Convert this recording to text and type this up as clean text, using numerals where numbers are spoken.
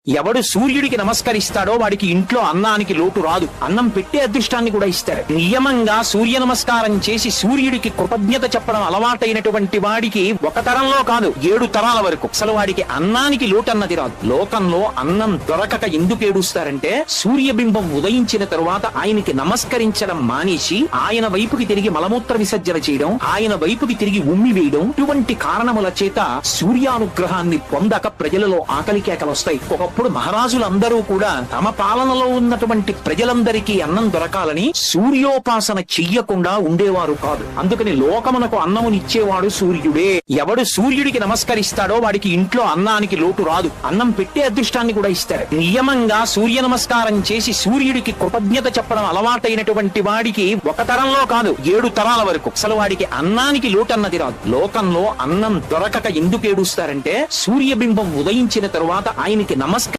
ఎవడు సూర్యుడికి నమస్కరిస్తాడో వాడికి ఇంట్లో అన్నానికి లోటు రాదు. అన్నం పెట్టే అదృష్టాన్ని కూడా ఇస్తాడు. నియమంగా సూర్య నమస్కారం చేసి సూర్యుడికి కృతజ్ఞత చెప్పడం అలవాటైనటువంటి వాడికి ఒక తరంలో కాదు 7 తరాల వరకు అసలు వాడికి అన్నానికి లోటు అన్నది రాదు. లోకంలో అన్నం దొరకక ఎందుకు ఏడుస్తారంటే సూర్యబింబం ఉదయించిన తరువాత ఆయనకి నమస్కరించడం మానేసి ఆయన వైపుకి తిరిగి మలమూత్ర విసర్జన చేయడం, ఆయన వైపుకి తిరిగి ఉమ్మి వేయడం, ఇటువంటి కారణముల చేత సూర్యానుగ్రహాన్ని పొందక ప్రజలలో ఆకలి కేకలు వస్తాయి. ఒకప్పుడు మహారాజులందరూ కూడా తమ పాలనలో ఉన్నటువంటి ప్రజలందరికీ అన్నం దొరకాలని సూర్యోపాసన చెయ్యకుండా ఉండేవారు కాదు. అందుకని లోకమునకు అన్నమునిచ్చేవాడు సూర్యుడే. ఎవడు సూర్యుడికి నమస్కరిస్తాడో వాడికి ఇంట్లో అన్నానికి లోటు రాదు. అన్నం పెట్టే అదృష్టాన్ని కూడా ఇస్తాడు. నియమంగా సూర్య నమస్కారం చేసి సూర్యుడికి కృతజ్ఞత చెప్పడం అలవాటైనటువంటి వాడికి ఒక తరంలో కాదు 7 తరాల వరకు అసలు వాడికి అన్నానికి లోటు అన్నది రాదు. లోకంలో అన్నం దొరకక ఎందుకు ఏడుస్తారంటే సూర్యబింబం ఉదయించిన తరువాత ఆయనకి